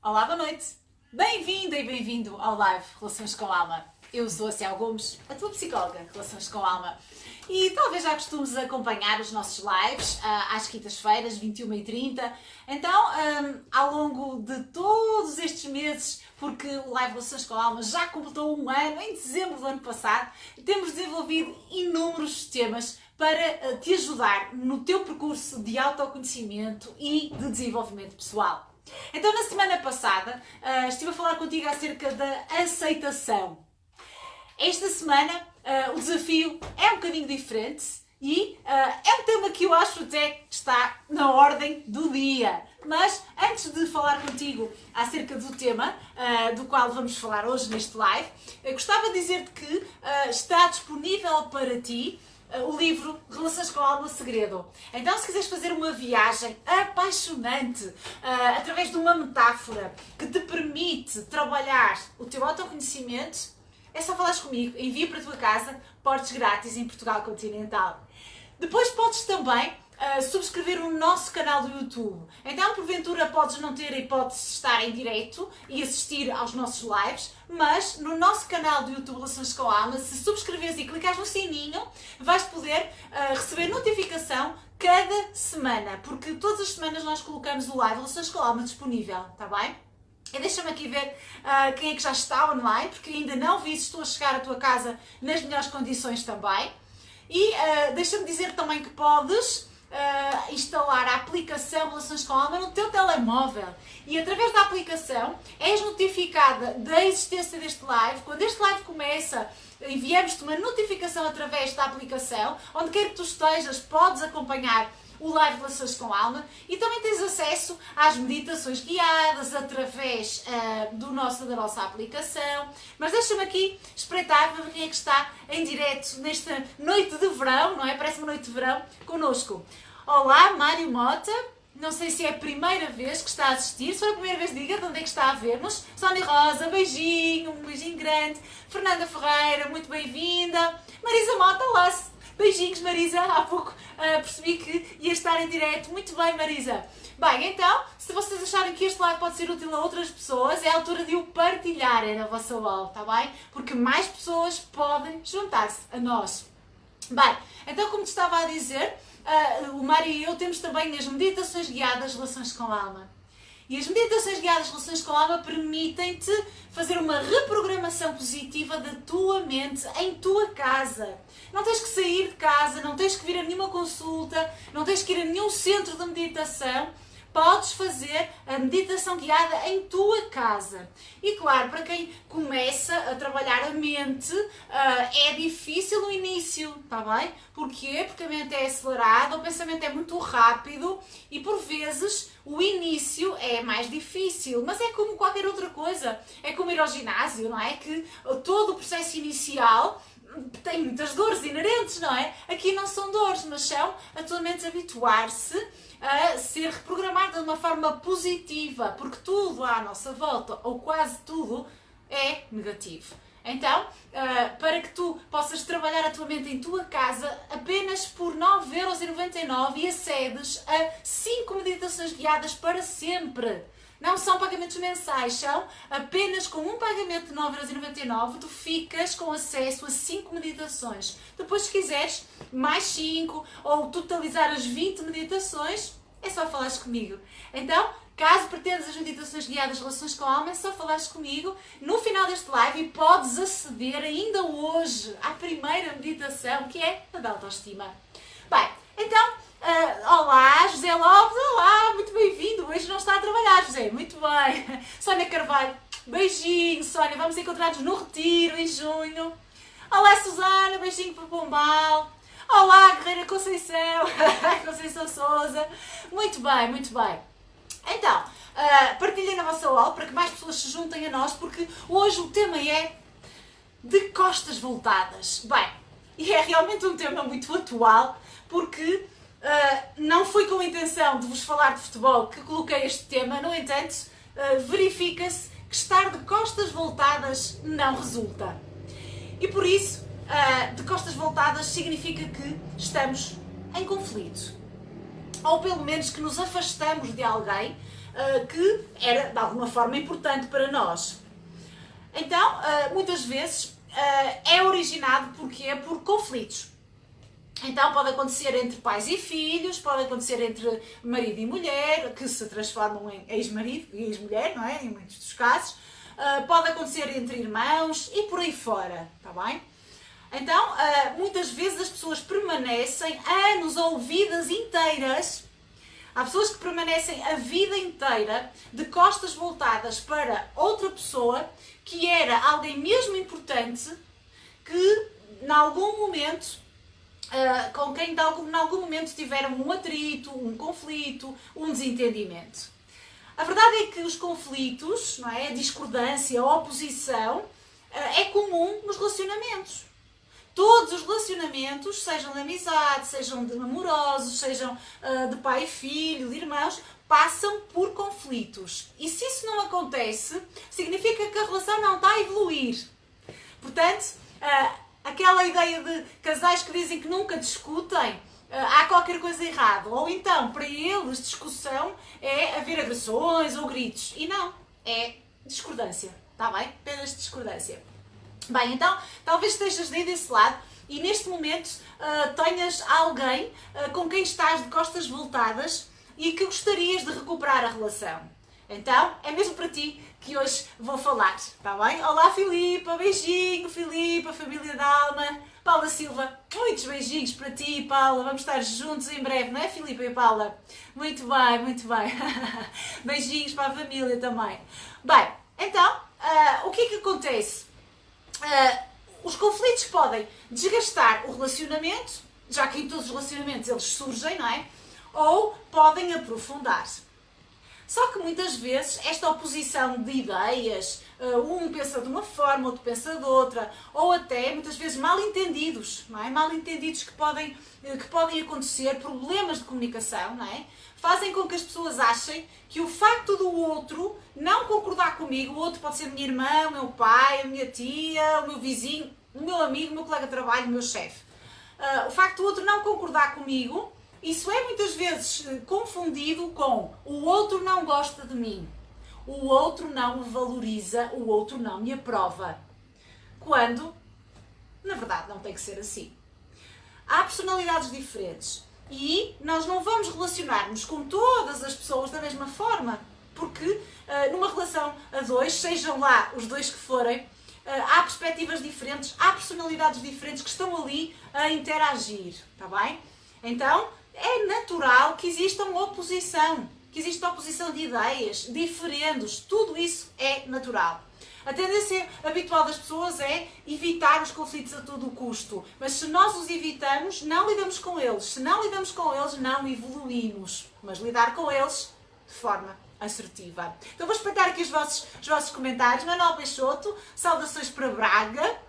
Olá, boa noite. Bem-vinda e bem-vindo ao Live Relações com Alma. Eu sou a Ciel Gomes, a tua psicóloga de Relações com Alma. E talvez já costumes acompanhar os nossos lives às quintas-feiras, 21h30. Então, ao longo de todos estes meses, porque o Live Relações com Alma já completou um ano, em dezembro do ano passado, temos desenvolvido inúmeros temas para te ajudar no teu percurso de autoconhecimento e de desenvolvimento pessoal. Então, na semana passada, estive a falar contigo acerca da aceitação. Esta semana, o desafio é um bocadinho diferente e é um tema que eu acho até que está na ordem do dia. Mas, antes de falar contigo acerca do tema do qual vamos falar hoje neste live, gostava de dizer-te que está disponível para ti o livro Relações com a Alma Segredo. Então, se quiseres fazer uma viagem apaixonante através de uma metáfora que te permite trabalhar o teu autoconhecimento, é só falares comigo, envio para a tua casa, portes grátis em Portugal Continental. Depois podes também subscrever o nosso canal do YouTube. Então, porventura, podes não ter a hipótese de estar em direto e assistir aos nossos lives, mas no nosso canal do YouTube Relações com a Alma, se subscreveres e clicares no sininho, vais poder receber notificação cada semana, porque todas as semanas nós colocamos o live Relações com a Alma disponível, está bem? E deixa-me aqui ver quem é que já está online, porque ainda não vi se estou a chegar à tua casa nas melhores condições também. E deixa-me dizer também que podes instalar a aplicação Relações com a Alma no teu telemóvel. E através da aplicação és notificada da existência deste live. Quando este live começa, enviamos-te uma notificação através da aplicação. Onde quer que tu estejas, podes acompanhar o Live Relações com a Alma e também tens acesso às meditações guiadas através da nossa aplicação. Mas deixa-me aqui espreitar para ver quem é que está em direto nesta noite de verão, não é? Parece uma noite de verão, connosco. Olá, Mário Mota. Não sei se é a primeira vez que está a assistir. Se for a primeira vez, diga de onde é que está a ver-nos. Sónia Rosa, beijinho, um beijinho grande. Fernanda Ferreira, muito bem-vinda. Marisa Mota, olá. Beijinhos, Marisa. Há pouco percebi que ia estar em direto. Muito bem, Marisa. Bem, então, se vocês acharem que este live pode ser útil a outras pessoas, é a altura de o partilharem na vossa wall, está bem? Porque mais pessoas podem juntar-se a nós. Bem, então, como te estava a dizer, o Mário e eu temos também as meditações guiadas Relações com a Alma. E as meditações guiadas Relações com a Alma permitem-te fazer uma reprogramação positiva da tua mente em tua casa. Não tens que sair de casa, não tens que vir a nenhuma consulta, não tens que ir a nenhum centro de meditação. Podes fazer a meditação guiada em tua casa. E claro, para quem começa a trabalhar a mente, é difícil no início, está bem? Porquê? Porque a mente é acelerada, o pensamento é muito rápido e por vezes o início é mais difícil. Mas é como qualquer outra coisa. É como ir ao ginásio, não é? Que todo o processo inicial tem muitas dores inerentes, não é? Aqui não são dores, mas são a tua mente habituar-se a ser reprogramada de uma forma positiva, porque tudo à nossa volta, ou quase tudo, é negativo. Então, para que tu possas trabalhar a tua mente em tua casa, apenas por 9,99€ e acedes a 5 meditações guiadas para sempre. Não são pagamentos mensais, são apenas com um pagamento de 9,99€ tu ficas com acesso a 5 meditações. Depois, se quiseres mais 5 ou totalizar as 20 meditações, é só falares comigo. Então, caso pretendas as meditações guiadas Relações com a Alma, é só falares comigo no final deste live e podes aceder ainda hoje à primeira meditação, que é a da autoestima. Bem, então, olá, José Lopes, olá, muito bem-vindo. Hoje não está a trabalhar, José, muito bem. Sónia Carvalho, beijinho, Sónia, vamos encontrar-nos no retiro em junho. Olá, Susana, beijinho para Pombal. Olá, Guerreira Conceição, Conceição Souza. Muito bem, muito bem. Então, partilhem na vossa wall para que mais pessoas se juntem a nós, porque hoje o tema é de costas voltadas. Bem, e é realmente um tema muito atual, porque não foi com a intenção de vos falar de futebol que coloquei este tema, no entanto, verifica-se que estar de costas voltadas não resulta. E por isso, de costas voltadas significa que estamos em conflito. Ou pelo menos que nos afastamos de alguém que era de alguma forma importante para nós. Então, muitas vezes é originado por conflitos. Então pode acontecer entre pais e filhos, pode acontecer entre marido e mulher, que se transformam em ex-marido e ex-mulher, não é? Em muitos dos casos. Pode acontecer entre irmãos e por aí fora, está bem? Então, muitas vezes as pessoas permanecem anos ou vidas inteiras. Há pessoas que permanecem a vida inteira de costas voltadas para outra pessoa que era alguém mesmo importante, que em algum momento, com quem em algum momento tiveram um atrito, um conflito, um desentendimento. A verdade é que os conflitos, não é? A discordância, a oposição, é comum nos relacionamentos. Todos os relacionamentos, sejam de amizade, sejam de amorosos, sejam de pai e filho, de irmãos, passam por conflitos. E se isso não acontece, significa que a relação não está a evoluir. Portanto, aquela ideia de casais que dizem que nunca discutem, há qualquer coisa errada. Ou então, para eles, discussão é haver agressões ou gritos. E não, é discordância. Está bem? Apenas discordância. Bem, então, talvez estejas aí desse lado e neste momento tenhas alguém com quem estás de costas voltadas e que gostarias de recuperar a relação. Então, é mesmo para ti que hoje vou falar, está bem? Olá Filipa, beijinho Filipa, família da alma. Paula Silva, muitos beijinhos para ti, Paula. Vamos estar juntos em breve, não é Filipa e Paula? Muito bem, muito bem. Beijinhos para a família também. Bem, então, o que é que acontece? Os conflitos podem desgastar o relacionamento, já que em todos os relacionamentos eles surgem, não é? Ou podem aprofundar-se. Só que muitas vezes esta oposição de ideias, um pensa de uma forma, outro pensa de outra, ou até muitas vezes mal-entendidos, não é? Mal-entendidos que podem acontecer, problemas de comunicação, não é? Fazem com que as pessoas achem que o facto do outro não concordar comigo, o outro pode ser minha irmã, o meu pai, a minha tia, o meu vizinho, o meu amigo, o meu colega de trabalho, o meu chefe. O facto do outro não concordar comigo, isso é muitas vezes confundido com o outro não gosta de mim, o outro não me valoriza, o outro não me aprova. Quando, na verdade, não tem que ser assim. Há personalidades diferentes. E nós não vamos relacionar-nos com todas as pessoas da mesma forma, porque numa relação a dois, sejam lá os dois que forem, há perspectivas diferentes, há personalidades diferentes que estão ali a interagir, está bem? Então, é natural que exista uma oposição, que exista oposição de ideias, diferendos, tudo isso é natural. A tendência habitual das pessoas é evitar os conflitos a todo o custo. Mas se nós os evitamos, não lidamos com eles. Se não lidamos com eles, não evoluímos. Mas lidar com eles de forma assertiva. Então vou espreitar aqui os vossos comentários. Manuel Peixoto, saudações para Braga.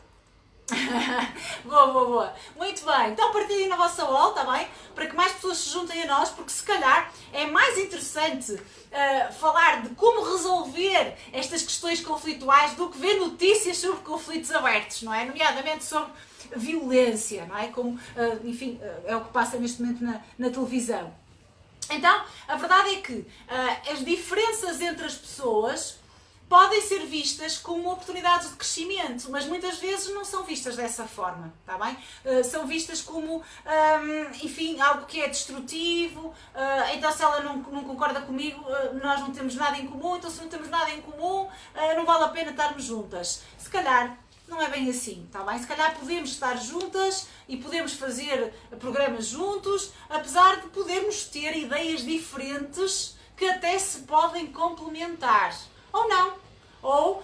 Boa. Muito bem. Então partilhem na vossa wall, está bem? Para que mais pessoas se juntem a nós, porque se calhar é mais interessante falar de como resolver estas questões conflituais do que ver notícias sobre conflitos abertos, não é? Nomeadamente sobre violência, não é? Como, enfim, é o que passa neste momento na televisão. Então, a verdade é que as diferenças entre as pessoas podem ser vistas como oportunidades de crescimento, mas muitas vezes não são vistas dessa forma, está bem? São vistas como, enfim, algo que é destrutivo, então se ela não concorda comigo, nós não temos nada em comum, então se não temos nada em comum, não vale a pena estarmos juntas. Se calhar não é bem assim, está bem? Se calhar podemos estar juntas e podemos fazer programas juntos, apesar de podermos ter ideias diferentes que até se podem complementar. Ou não. Ou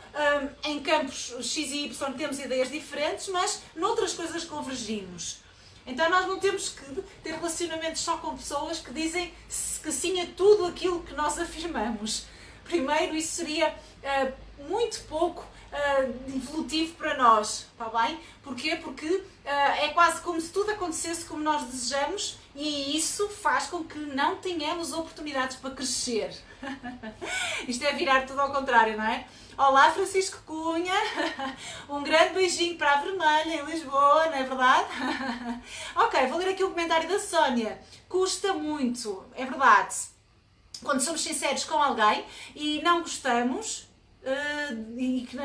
em campos X e Y temos ideias diferentes, mas noutras coisas convergimos. Então nós não temos que ter relacionamentos só com pessoas que dizem que sim a tudo aquilo que nós afirmamos. Primeiro, isso seria muito pouco evolutivo para nós, está bem? Porquê? Porque é quase como se tudo acontecesse como nós desejamos e isso faz com que não tenhamos oportunidades para crescer. Isto é virar tudo ao contrário, não é? Olá Francisco Cunha, um grande beijinho para a Vermelha em Lisboa, não é verdade? Ok, vou ler aqui o comentário da Sónia. Custa muito, é verdade. quando somos sinceros com alguém e não gostamos, e que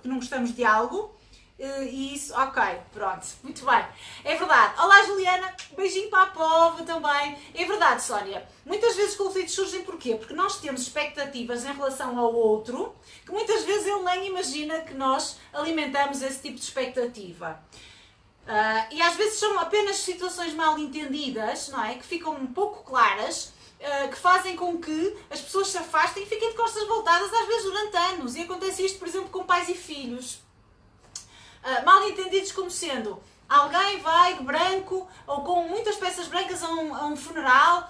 não gostamos de algo, e isso, ok, pronto, muito bem. É verdade. Olá Juliana, beijinho para a pova também. É verdade, Sónia. Muitas vezes conflitos surgem porquê? Porque nós temos expectativas em relação ao outro, que muitas vezes ele nem imagina que nós alimentamos esse tipo de expectativa. E às vezes são apenas situações mal entendidas, não é? Que ficam um pouco claras, que fazem com que as pessoas se afastem e fiquem de costas voltadas, às vezes durante anos. E acontece isto, por exemplo, com pais e filhos. Mal entendidos como sendo alguém vai de branco ou com muitas peças brancas a um funeral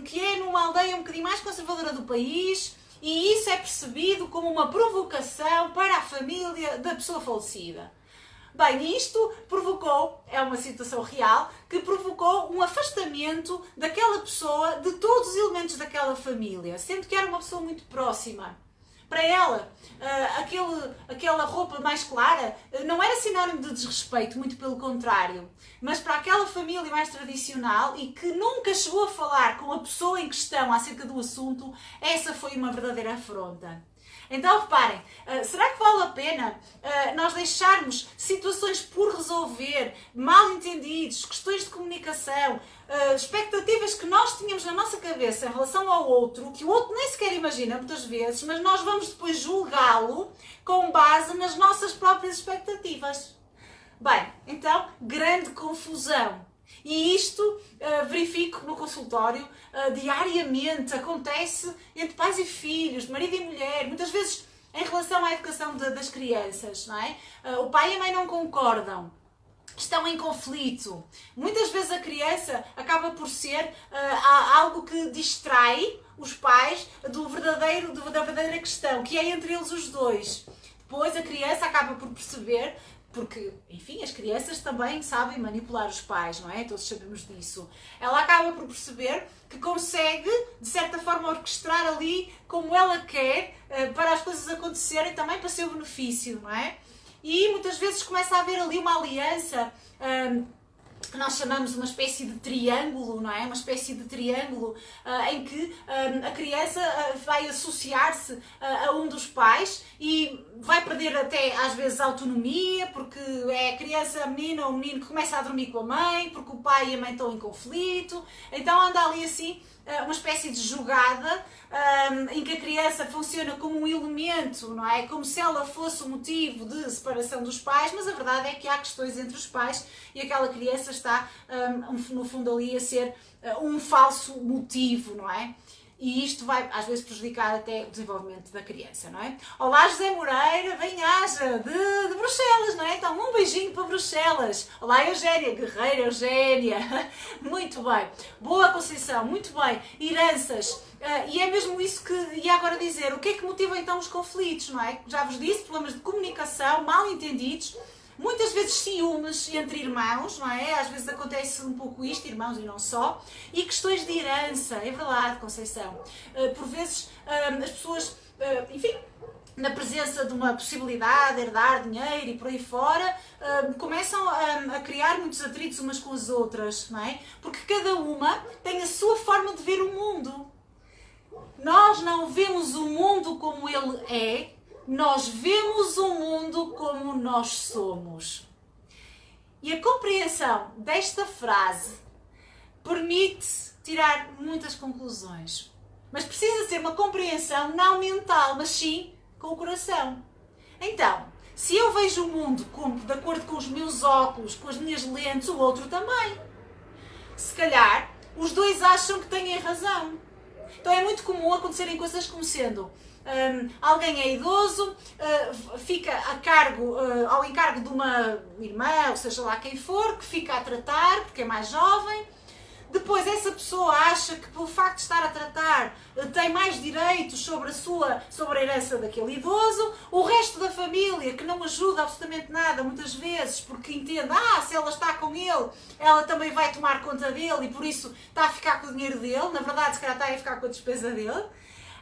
que é numa aldeia um bocadinho mais conservadora do país, e isso é percebido como uma provocação para a família da pessoa falecida. Bem, isto provocou, é uma situação real, que provocou um afastamento daquela pessoa de todos os elementos daquela família, sendo que era uma pessoa muito próxima. Para ela, aquela roupa mais clara não era sinónimo de desrespeito, muito pelo contrário. Mas para aquela família mais tradicional e que nunca chegou a falar com a pessoa em questão acerca do assunto, essa foi uma verdadeira afronta. Então reparem, será que vale a pena nós deixarmos situações por resolver, mal entendidos, questões de comunicação, expectativas que nós tínhamos na nossa cabeça em relação ao outro, que o outro nem sequer imagina muitas vezes, mas nós vamos depois julgá-lo com base nas nossas próprias expectativas? Bem, então, grande confusão. E isto verifico no consultório diariamente, acontece entre pais e filhos, marido e mulher, muitas vezes em relação à educação das crianças, não é? O pai e a mãe não concordam, estão em conflito. Muitas vezes a criança acaba por ser algo que distrai os pais da verdadeira questão, que é entre eles os dois. Depois a criança acaba por perceber, porque, enfim, as crianças também sabem manipular os pais, não é? Todos sabemos disso. Ela acaba por perceber que consegue, de certa forma, orquestrar ali como ela quer para as coisas acontecerem também para seu benefício, não é? E muitas vezes começa a haver ali uma aliança que nós chamamos uma espécie de triângulo, não é? Uma espécie de triângulo em que a criança vai associar-se a um dos pais e vai perder até às vezes autonomia, porque é a criança, a menina ou o menino que começa a dormir com a mãe, porque o pai e a mãe estão em conflito, então anda ali assim uma espécie de jogada em que a criança funciona como um elemento, não é? Como se ela fosse o motivo de separação dos pais, mas a verdade é que há questões entre os pais e aquela criança está, no fundo, ali a ser um falso motivo, não é? E isto vai, às vezes, prejudicar até o desenvolvimento da criança, não é? Olá, José Moreira, bem-aja, de Bruxelas, não é? Então, um beijinho para Bruxelas. Olá, Eugénia, guerreira Eugénia. Muito bem. Boa, Conceição, muito bem. Heranças. E é mesmo isso que ia agora dizer. O que é que motiva, então, os conflitos, não é? Já vos disse, problemas de comunicação, mal entendidos, muitas vezes ciúmes entre irmãos, não é? Às vezes acontece um pouco isto, irmãos e não só. E questões de herança, é verdade, Conceição. Por vezes as pessoas, enfim, na presença de uma possibilidade de herdar dinheiro e por aí fora, começam a criar muitos atritos umas com as outras, não é? Porque cada uma tem a sua forma de ver o mundo. Nós não vemos o mundo como ele é, nós vemos o mundo como nós somos. E a compreensão desta frase permite tirar muitas conclusões. Mas precisa ser uma compreensão não mental, mas sim com o coração. Então, se eu vejo o mundo de acordo com os meus óculos, com as minhas lentes, o outro também. Se calhar, os dois acham que têm razão. Então é muito comum acontecerem coisas como sendo alguém é idoso, fica ao encargo de uma irmã, ou seja lá quem for, que fica a tratar, porque é mais jovem. Depois essa pessoa acha que pelo facto de estar a tratar tem mais direitos sobre a herança daquele idoso. O resto da família, que não ajuda absolutamente nada muitas vezes, porque entende, se ela está com ele, ela também vai tomar conta dele e por isso está a ficar com o dinheiro dele. Na verdade, se calhar está a ficar com a despesa dele.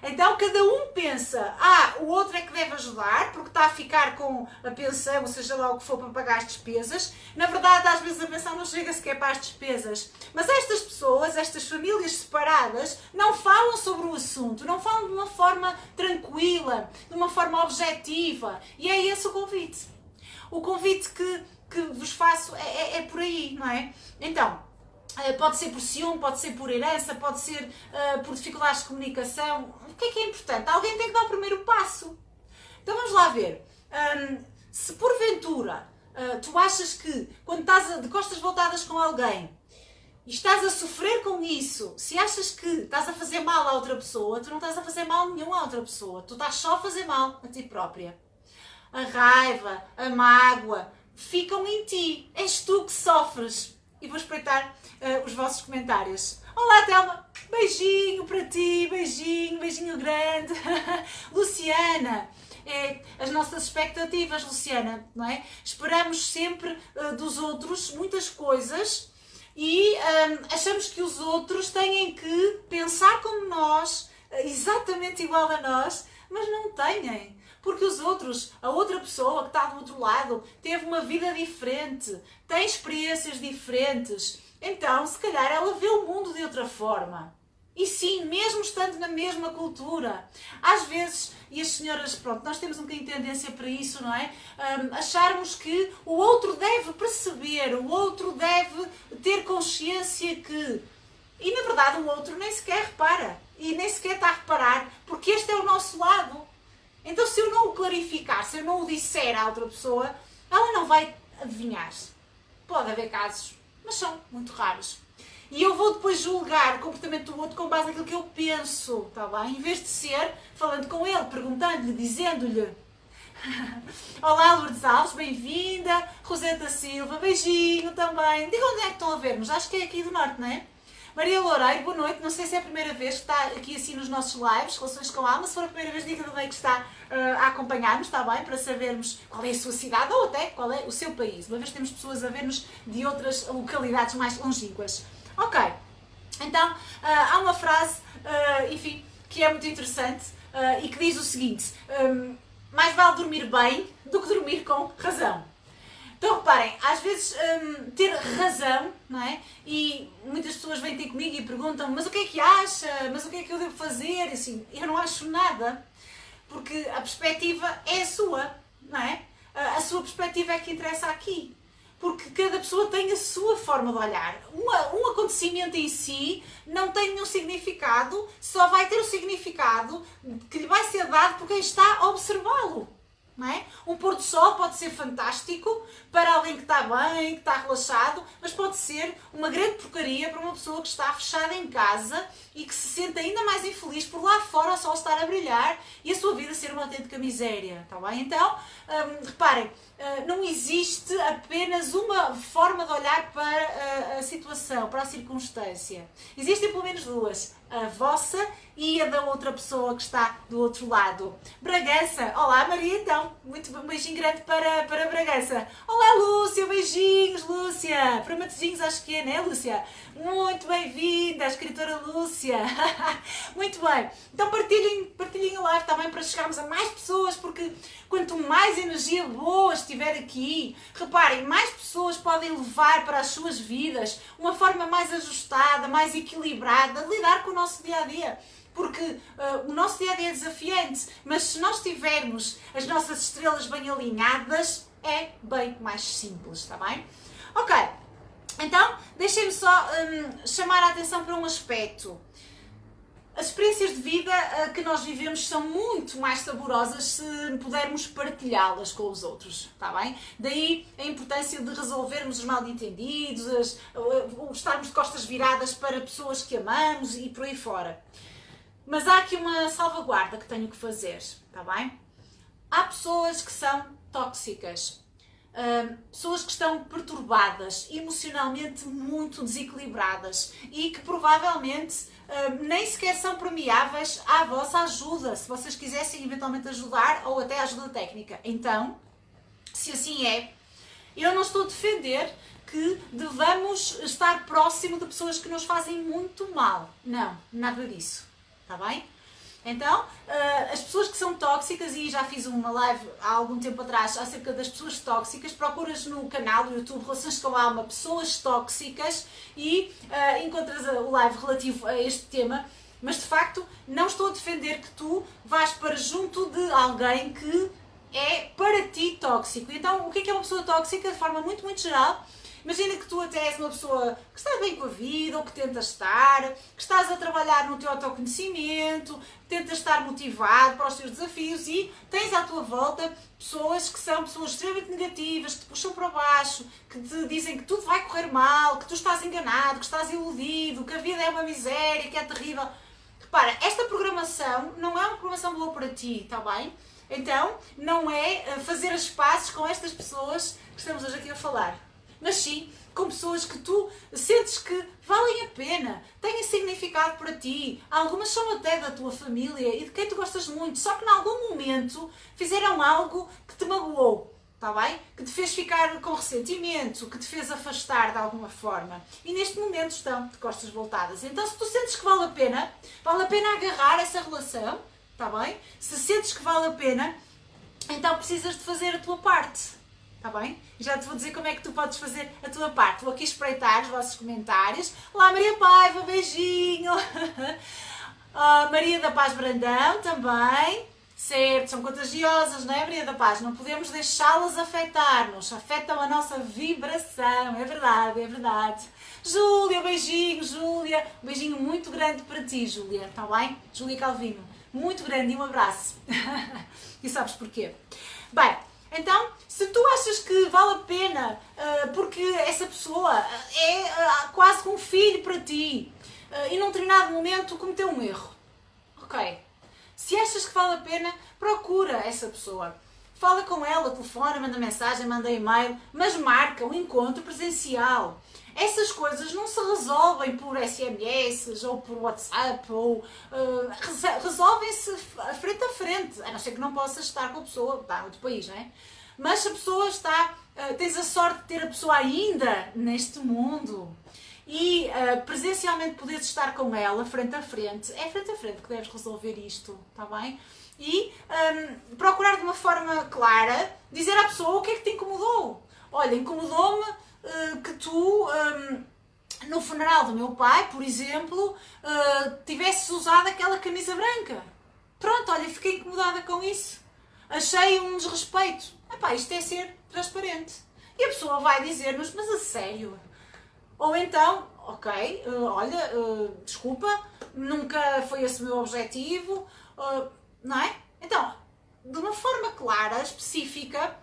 Então cada um pensa, o outro é que deve ajudar, porque está a ficar com a pensão, ou seja lá o que for para pagar as despesas. Na verdade, às vezes a pensão não chega sequer para as despesas. Mas estas pessoas, estas famílias separadas, não falam sobre o assunto, não falam de uma forma tranquila, de uma forma objetiva. E é esse o convite. O convite que vos faço é por aí, não é? Então, pode ser por ciúme, pode ser por herança, pode ser por dificuldades de comunicação. O que é importante? Alguém tem que dar o primeiro passo. Então vamos lá ver. Se porventura tu achas que quando estás de costas voltadas com alguém e estás a sofrer com isso, se achas que estás a fazer mal a outra pessoa, tu não estás a fazer mal nenhum a outra pessoa. Tu estás só a fazer mal a ti própria. A raiva, a mágoa ficam em ti. És tu que sofres. E vou espreitar os vossos comentários. Olá, Telma. Beijinho para ti, beijinho, beijinho grande. Luciana. As nossas expectativas, Luciana, não é? Esperamos sempre dos outros muitas coisas e achamos que os outros têm que pensar como nós, exatamente igual a nós, mas não têm. Porque os outros, a outra pessoa que está do outro lado, teve uma vida diferente, tem experiências diferentes. Então, se calhar, ela vê o mundo de outra forma. E sim, mesmo estando na mesma cultura. Às vezes, e as senhoras, pronto, nós temos um bocadinho de tendência para isso, não é? Acharmos que o outro deve perceber, o outro deve ter consciência que... E, na verdade, o outro nem sequer repara. E nem sequer está a reparar, porque este é o nosso lado. Então, se eu não o clarificar, se eu não o disser à outra pessoa, ela não vai adivinhar. Pode haver casos, mas são muito raros. E eu vou depois julgar o comportamento do outro com base naquilo que eu penso, está bem? Em vez de ser falando com ele, perguntando-lhe, dizendo-lhe. Olá, Lourdes Alves, bem-vinda. Roseta Silva, beijinho também. Digam onde é que estão a ver-nos, acho que é aqui do Norte, não é? Maria Loureiro, boa noite. Não sei se é a primeira vez que está aqui assim nos nossos lives, Relações com a Alma. Se for a primeira vez, diga também que está a acompanhar-nos, está bem? Para sabermos qual é a sua cidade ou até qual é o seu país. Uma vez temos pessoas a ver-nos de outras localidades mais longínquas. Ok, então há uma frase, enfim, que é muito interessante e que diz o seguinte: mais vale dormir bem do que dormir com razão. Então reparem, às vezes ter razão, não é? E muitas pessoas vêm ter comigo e perguntam: mas o que é que acha? Mas o que é que eu devo fazer? E assim, eu não acho nada, porque a perspectiva é a sua, não é? A sua perspectiva é que interessa aqui. Porque cada pessoa tem a sua forma de olhar. Um acontecimento em si não tem nenhum significado, só vai ter o significado que lhe vai ser dado por quem está a observá-lo. Não é? Um pôr do sol pode ser fantástico para alguém que está bem, que está relaxado, mas pode ser uma grande porcaria para uma pessoa que está fechada em casa e que se sente ainda mais infeliz por lá fora o sol estar a brilhar e a sua vida ser uma autêntica miséria. Está bem? Então, reparem, não existe apenas uma forma de olhar para a situação, para a circunstância. Existem pelo menos duas. A vossa e a da outra pessoa que está do outro lado. Bragança. Olá, Maria, então. Um beijinho grande para Bragança. Olá, Lúcia. Beijinhos, Lúcia. Para Matosinhos, acho que é, né, Lúcia? Muito bem-vinda, a escritora Lúcia. Muito bem. Então partilhem a live também para chegarmos a mais pessoas, porque quanto mais energia boa estiver aqui, reparem, mais pessoas podem levar para as suas vidas uma forma mais ajustada, mais equilibrada de lidar com o nosso dia-a-dia. Porque o nosso dia-a-dia é desafiante, mas se nós tivermos as nossas estrelas bem alinhadas, é bem mais simples, está bem? Ok, então deixem-me só chamar a atenção para um aspecto. As experiências de vida que nós vivemos são muito mais saborosas se pudermos partilhá-las com os outros, está bem? Daí a importância de resolvermos os mal-entendidos, estarmos de costas viradas para pessoas que amamos e por aí fora. Mas há aqui uma salvaguarda que tenho que fazer, está bem? Há pessoas que são tóxicas, pessoas que estão perturbadas, emocionalmente muito desequilibradas e que provavelmente nem sequer são permeáveis à vossa ajuda, se vocês quisessem eventualmente ajudar ou até ajuda técnica. Então, se assim é, eu não estou a defender que devamos estar próximo de pessoas que nos fazem muito mal. Não, nada disso. Está bem? Então, as pessoas que são tóxicas, e já fiz uma live há algum tempo atrás acerca das pessoas tóxicas, procuras no canal do YouTube Relações com a Alma Pessoas Tóxicas e encontras o live relativo a este tema, mas de facto não estou a defender que tu vás para junto de alguém que é para ti tóxico. Então, o que é uma pessoa tóxica de forma muito, muito geral? Imagina que tu até és uma pessoa que está bem com a vida, ou que tentas estar, que estás a trabalhar no teu autoconhecimento, que tentas estar motivado para os teus desafios e tens à tua volta pessoas que são pessoas extremamente negativas, que te puxam para baixo, que te dizem que tudo vai correr mal, que tu estás enganado, que estás iludido, que a vida é uma miséria, que é terrível. Repara, esta programação não é uma programação boa para ti, está bem? Então, não é fazer as pazes com estas pessoas que estamos hoje aqui a falar, mas sim com pessoas que tu sentes que valem a pena, têm significado para ti. Algumas são até da tua família e de quem tu gostas muito, só que em algum momento fizeram algo que te magoou, está bem? Que te fez ficar com ressentimento, que te fez afastar de alguma forma. E neste momento estão de costas voltadas. Então, se tu sentes que vale a pena agarrar essa relação, está bem? Se sentes que vale a pena, então precisas de fazer a tua parte. Está bem? Já te vou dizer como é que tu podes fazer a tua parte. Vou aqui espreitar os vossos comentários. Olá, Maria Paiva, beijinho. Maria da Paz Brandão também. Certo, são contagiosas, não é, Maria da Paz? Não podemos deixá-las afetar-nos. Afetam a nossa vibração. É verdade, é verdade. Júlia, beijinho, Júlia. Um beijinho muito grande para ti, Júlia. Está bem? Júlia Calvino. Muito grande e um abraço. E sabes porquê? Bem, então, se tu achas que vale a pena, porque essa pessoa é quase como um filho para ti, e num determinado momento cometeu um erro, ok? Se achas que vale a pena, procura essa pessoa. Fala com ela, telefona, manda mensagem, manda e-mail, mas marca um encontro presencial. Essas coisas não se resolvem por SMS ou por WhatsApp, ou resolvem-se frente a frente, a não ser que não possas estar com a pessoa, está em outro país, não é? Mas se a pessoa está, tens a sorte de ter a pessoa ainda neste mundo e presencialmente poderes estar com ela frente a frente, é frente a frente que deves resolver isto, está bem? E procurar de uma forma clara, dizer à pessoa o que é que te incomodou. Olha, incomodou-me que tu, no funeral do meu pai, por exemplo, tivesses usado aquela camisa branca. Pronto, olha, fiquei incomodada com isso. Achei um desrespeito. Epá, isto é ser transparente. E a pessoa vai dizer-nos, mas a sério? Ou então, ok, olha, desculpa, nunca foi esse o meu objetivo, não é? Então, de uma forma clara, específica,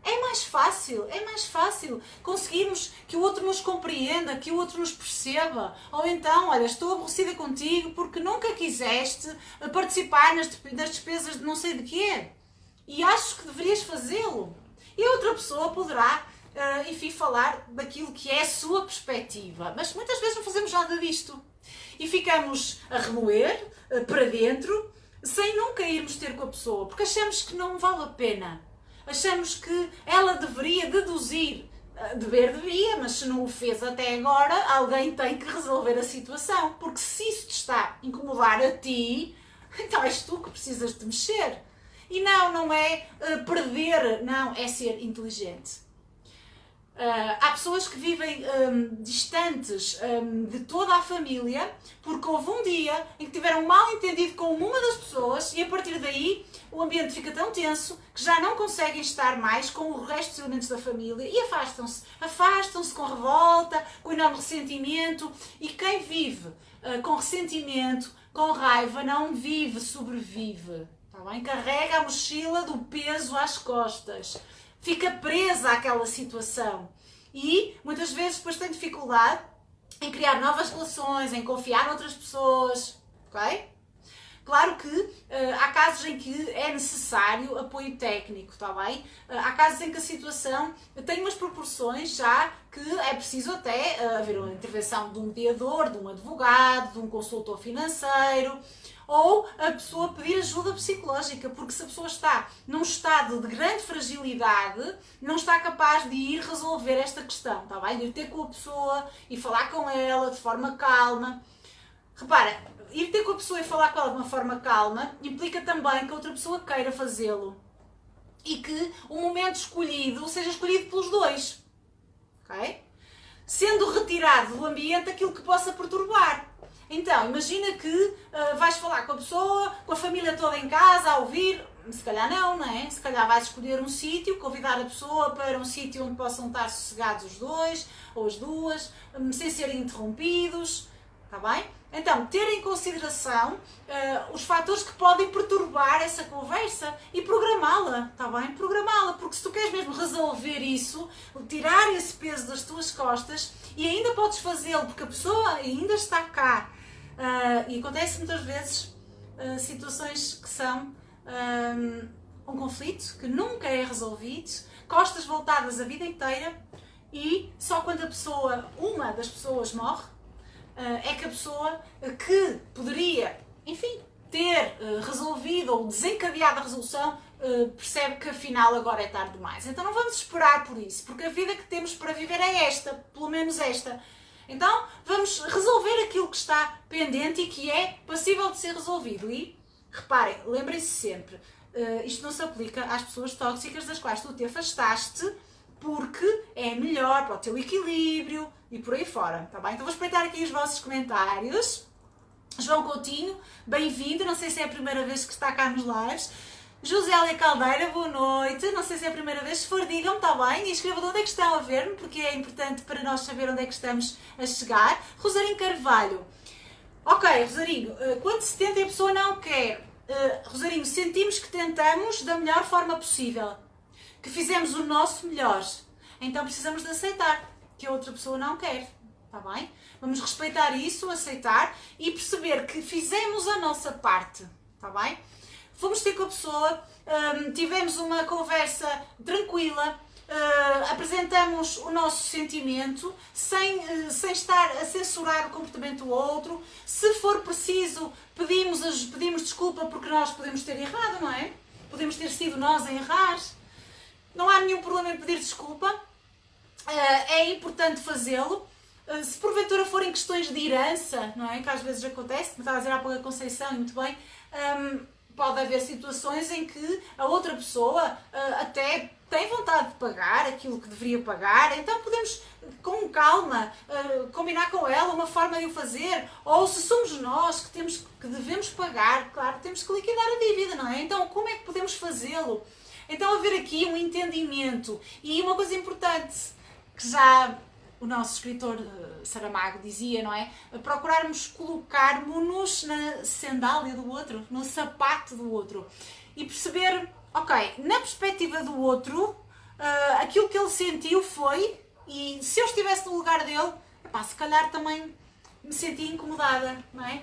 é mais fácil conseguirmos que o outro nos compreenda, que o outro nos perceba. Ou então, olha, estou aborrecida contigo porque nunca quiseste participar nas despesas de não sei de quê. E acho que deverias fazê-lo. E a outra pessoa poderá, enfim, falar daquilo que é a sua perspectiva. Mas muitas vezes não fazemos nada disto. E ficamos a remoer para dentro, sem nunca irmos ter com a pessoa, porque achamos que não vale a pena. Achamos que ela deveria deduzir. Deveria, mas se não o fez até agora, alguém tem que resolver a situação. Porque se isso te está a incomodar a ti, então és tu que precisas de mexer. E não é perder, não, é ser inteligente. Há pessoas que vivem distantes de toda a família porque houve um dia em que tiveram um mal entendido com uma das pessoas e a partir daí o ambiente fica tão tenso que já não conseguem estar mais com o resto dos elementos da família e afastam-se com revolta, com enorme ressentimento. E quem vive com ressentimento, com raiva, não vive, sobrevive. Tá bem? Carrega a mochila do peso às costas. Fica presa àquela situação e muitas vezes depois tem dificuldade em criar novas relações, em confiar noutras pessoas, ok? Claro que há casos em que é necessário apoio técnico, está bem? Há casos em que a situação tem umas proporções já que é preciso até haver uma intervenção de um mediador, de um advogado, de um consultor financeiro, ou a pessoa pedir ajuda psicológica, porque se a pessoa está num estado de grande fragilidade, não está capaz de ir resolver esta questão, está bem? De ir ter com a pessoa e falar com ela de forma calma. Repara, ir ter com a pessoa e falar com ela de uma forma calma implica também que a outra pessoa queira fazê-lo e que o momento escolhido seja escolhido pelos dois, ok? Sendo retirado do ambiente aquilo que possa perturbar. Então, imagina que vais falar com a pessoa, com a família toda em casa, a ouvir, se calhar não é? Se calhar vais escolher um sítio, convidar a pessoa para um sítio onde possam estar sossegados os dois ou as duas, sem serem interrompidos, está bem? Então, ter em consideração os fatores que podem perturbar essa conversa e programá-la, está bem? Programá-la, porque se tu queres mesmo resolver isso, tirar esse peso das tuas costas, e ainda podes fazê-lo porque a pessoa ainda está cá, e acontece muitas vezes situações que são um conflito que nunca é resolvido, costas voltadas a vida inteira, e só quando uma das pessoas morre, é que a pessoa que poderia, enfim, ter resolvido ou desencadeado a resolução percebe que afinal agora é tarde demais. Então não vamos esperar por isso, porque a vida que temos para viver é esta, pelo menos esta. Então vamos resolver aquilo que está pendente e que é passível de ser resolvido. E reparem, lembrem-se sempre, isto não se aplica às pessoas tóxicas das quais tu te afastaste, porque é melhor para o teu equilíbrio e por aí fora, tá bem? Então vou espreitar aqui os vossos comentários. João Coutinho, bem-vindo, não sei se é a primeira vez que está cá nos lives. Josélia Caldeira, boa noite, não sei se é a primeira vez, se for digam-me, está bem? E escrevam de onde é que estão a ver-me, porque é importante para nós saber onde é que estamos a chegar. Rosarinho Carvalho, ok, Rosarinho, quando se tenta e a pessoa não quer, Rosarinho, sentimos que tentamos da melhor forma possível, que fizemos o nosso melhor, então precisamos de aceitar que a outra pessoa não quer, está bem? Vamos respeitar isso, aceitar e perceber que fizemos a nossa parte, está bem? Fomos ter com a pessoa, tivemos uma conversa tranquila, apresentamos o nosso sentimento sem estar a censurar o comportamento do outro. Se for preciso, pedimos desculpa porque nós podemos ter errado, não é? Podemos ter sido nós a errar. Não há nenhum problema em pedir desculpa, é importante fazê-lo. Se porventura forem questões de herança, não é? Que às vezes acontece, me estava a dizer há pouco a Conceição, e muito bem, pode haver situações em que a outra pessoa até tem vontade de pagar aquilo que deveria pagar, então podemos, com calma, combinar com ela uma forma de o fazer, ou se somos nós que devemos pagar, claro, temos que liquidar a dívida, não é? Então como é que podemos fazê-lo? Então haver aqui um entendimento. E uma coisa importante, que já o nosso escritor Saramago dizia, não é? Procurarmos colocarmos-nos na sandália do outro, no sapato do outro. E perceber, ok, na perspectiva do outro, aquilo que ele sentiu foi, e se eu estivesse no lugar dele, epá, se calhar também me sentia incomodada, não é?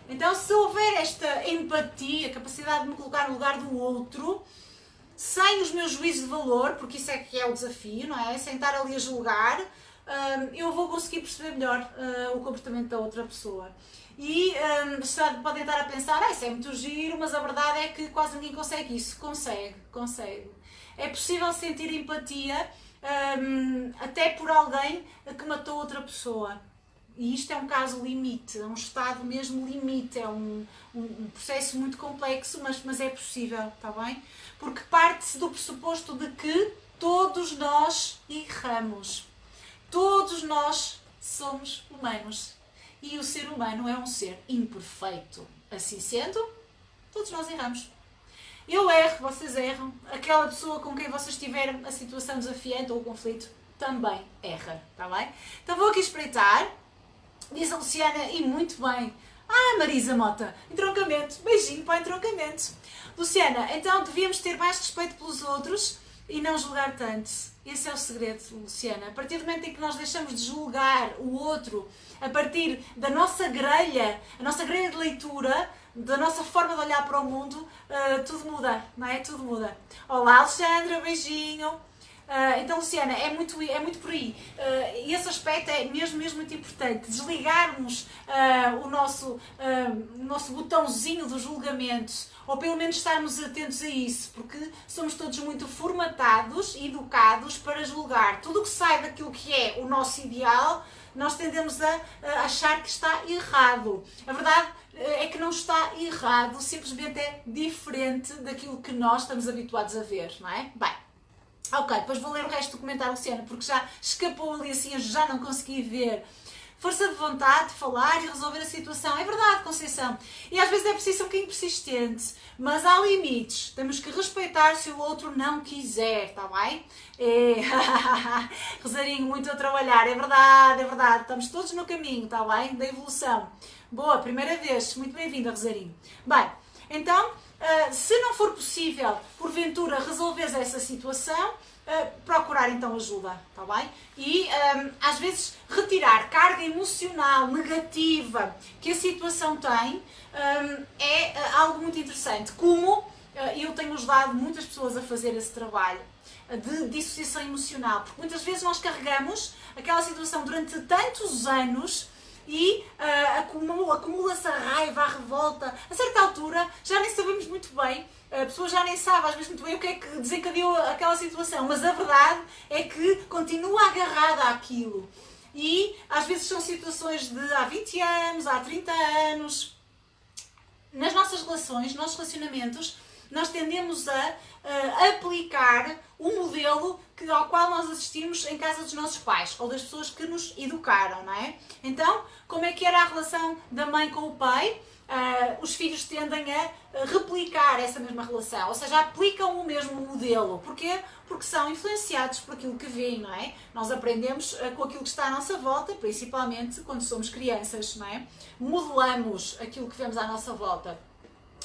Então se houver esta empatia, capacidade de me colocar no lugar do outro, sem os meus juízos de valor, porque isso é que é o desafio, não é? Sem estar ali a julgar, eu vou conseguir perceber melhor o comportamento da outra pessoa. E podem estar a pensar, isso é muito giro, mas a verdade é que quase ninguém consegue isso. Consegue. É possível sentir empatia até por alguém que matou outra pessoa. E isto é um caso limite, é um estado mesmo limite, é um processo muito complexo, mas é possível, está bem? Porque parte-se do pressuposto de que todos nós erramos. Todos nós somos humanos. E o ser humano é um ser imperfeito. Assim sendo, todos nós erramos. Eu erro, vocês erram. Aquela pessoa com quem vocês tiveram a situação desafiante ou o conflito também erra, está bem? Então vou aqui espreitar. Diz a Luciana, e muito bem. Marisa Mota, entroncamento. Beijinho para o entroncamento. Luciana, então devíamos ter mais respeito pelos outros e não julgar tanto. Esse é o segredo, Luciana. A partir do momento em que nós deixamos de julgar o outro, a partir da nossa grelha, a nossa grelha de leitura, da nossa forma de olhar para o mundo, tudo muda, não é? Tudo muda. Olá, Alexandra, beijinho. Então, Luciana, é muito por aí. E esse aspecto é mesmo muito importante. Desligarmos o nosso botãozinho do julgamento, ou pelo menos estarmos atentos a isso, porque somos todos muito formatados e educados para julgar. Tudo o que sai daquilo que é o nosso ideal, nós tendemos a achar que está errado. A verdade é que não está errado, simplesmente é diferente daquilo que nós estamos habituados a ver, não é? Bem, ok, depois vou ler o resto do comentário, Luciana, porque já escapou ali assim, eu já não consegui ver. Força de vontade de falar e resolver a situação. É verdade, Conceição. E às vezes é preciso ser um bocadinho persistente. Mas há limites. Temos que respeitar se o outro não quiser, está bem? Rosarinho, muito a trabalhar. É verdade, é verdade. Estamos todos no caminho, está bem? Da evolução. Boa, primeira vez. Muito bem-vinda, Rosarinho. Bem, então, se não for possível, porventura, resolveres essa situação, procurar então ajuda, está bem? E às vezes retirar carga emocional negativa que a situação tem é algo muito interessante. Como eu tenho ajudado muitas pessoas a fazer esse trabalho de dissociação emocional, porque muitas vezes nós carregamos aquela situação durante tantos anos e acumula-se a raiva, a revolta. A certa altura já nem sabemos muito bem, a pessoa já nem sabe às vezes muito bem o que é que desencadeou aquela situação, mas a verdade é que continua agarrada àquilo. E às vezes são situações de há 20 anos, há 30 anos. Nas nossas relações, nos nossos relacionamentos, nós tendemos a aplicar o modelo ao qual nós assistimos em casa dos nossos pais ou das pessoas que nos educaram, não é? Então, como é que era a relação da mãe com o pai? Os filhos tendem a replicar essa mesma relação, ou seja, aplicam o mesmo modelo. Porquê? Porque são influenciados por aquilo que veem, não é? Nós aprendemos com aquilo que está à nossa volta, principalmente quando somos crianças, não é? Modelamos aquilo que vemos à nossa volta.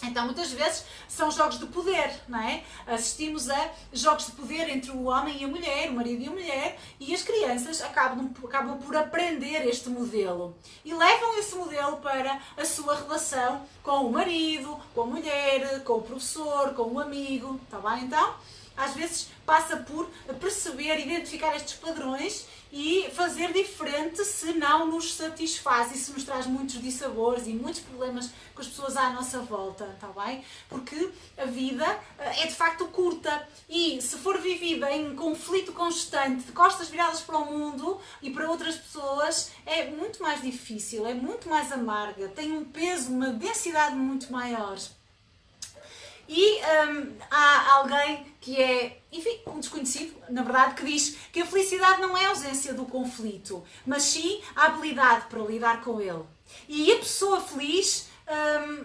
Então, muitas vezes, são jogos de poder, não é? Assistimos a jogos de poder entre o homem e a mulher, o marido e a mulher, e as crianças acabam por aprender este modelo. E levam esse modelo para a sua relação com o marido, com a mulher, com o professor, com o amigo, está bem? Então, às vezes, passa por perceber, identificar estes padrões e fazer diferente se não nos satisfaz e se nos traz muitos dissabores e muitos problemas com as pessoas à nossa volta, está bem? Porque a vida é de facto curta e se for vivida em conflito constante, de costas viradas para o mundo e para outras pessoas, é muito mais difícil, é muito mais amarga, tem um peso, uma densidade muito maior. E há alguém que é, enfim, um desconhecido, na verdade, que diz que a felicidade não é a ausência do conflito, mas sim a habilidade para lidar com ele. E a pessoa feliz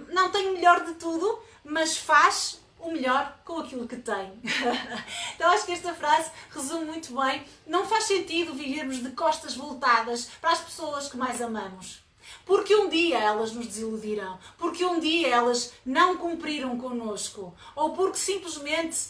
não tem o melhor de tudo, mas faz o melhor com aquilo que tem. Então acho que esta frase resume muito bem. Não faz sentido vivermos de costas voltadas para as pessoas que mais amamos. Porque um dia elas nos desiludiram, porque um dia elas não cumpriram connosco, ou porque simplesmente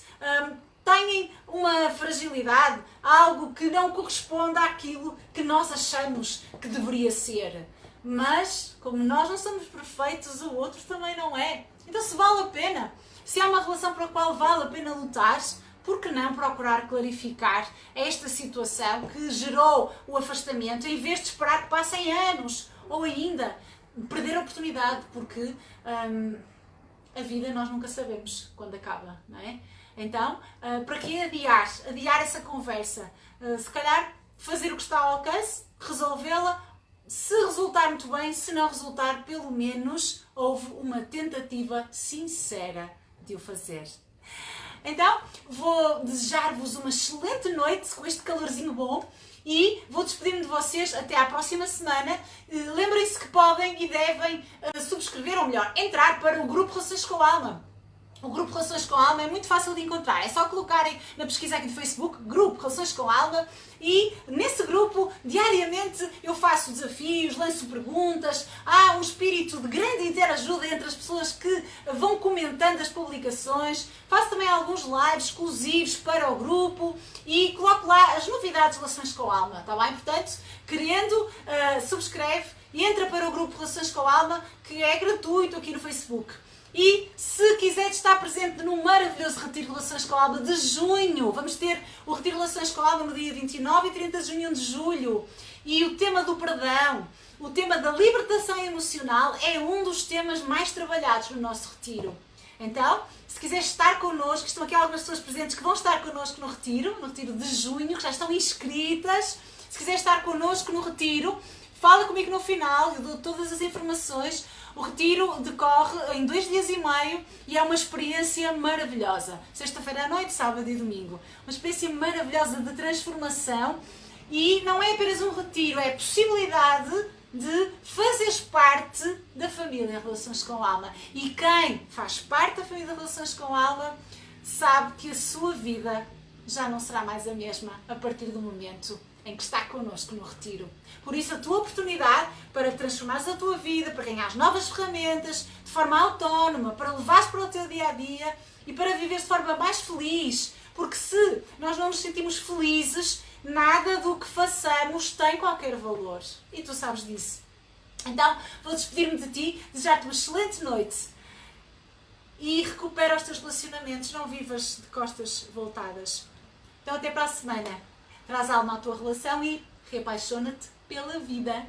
têm uma fragilidade, algo que não corresponde àquilo que nós achamos que deveria ser. Mas, como nós não somos perfeitos, o outro também não é. Então, se vale a pena, se há uma relação para a qual vale a pena lutar, por que não procurar clarificar esta situação que gerou o afastamento, em vez de esperar que passem anos, ou ainda perder a oportunidade, porque a vida nós nunca sabemos quando acaba, não é? Então, para que adiar essa conversa? Se calhar fazer o que está ao alcance, resolvê-la, se resultar muito bem, se não resultar, pelo menos houve uma tentativa sincera de o fazer. Então, vou desejar-vos uma excelente noite com este calorzinho bom e vou despedir-me de vocês até à próxima semana. Lembrem-se que podem e devem subscrever, ou melhor, entrar para o Grupo Relações com a Alma. O Grupo Relações com a Alma é muito fácil de encontrar. É só colocarem na pesquisa aqui do Facebook, Grupo Relações com a Alma, e nesse grupo, diariamente, eu faço desafios, lanço perguntas, há um espírito de grande interajuda entre as pessoas que vão comentando as publicações, faço também alguns lives exclusivos para o grupo e coloco lá as novidades de Relações com a Alma, está bem? Portanto, querendo, subscreve e entra para o Grupo Relações com a Alma, que é gratuito aqui no Facebook. E se quiseres estar presente no maravilhoso Retiro de Relações com a Alma de junho, vamos ter o Retiro de Relações com a Alma no dia 29 e 30 de junho e 1 de julho. E o tema do perdão, o tema da libertação emocional é um dos temas mais trabalhados no nosso retiro. Então, se quiseres estar connosco, estão aqui algumas pessoas presentes que vão estar connosco no retiro de junho, que já estão inscritas. Se quiseres estar connosco no retiro, fala comigo no final, eu dou todas as informações. O retiro decorre em 2 dias e meio e é uma experiência maravilhosa. Sexta-feira à noite, sábado e domingo. Uma experiência maravilhosa de transformação e não é apenas um retiro, é a possibilidade de fazeres parte da família Relações com a Alma. E quem faz parte da família Relações com a Alma sabe que a sua vida já não será mais a mesma a partir do momento em que está connosco no retiro. Por isso, a tua oportunidade para transformares a tua vida, para ganhares novas ferramentas, de forma autónoma, para levares para o teu dia-a-dia e para viveres de forma mais feliz. Porque se nós não nos sentimos felizes, nada do que façamos tem qualquer valor. E tu sabes disso. Então, vou despedir-me de ti, desejar-te uma excelente noite e recupera os teus relacionamentos, não vivas de costas voltadas. Então, até para a semana. Traz alma à tua relação e reapaixona-te pela vida.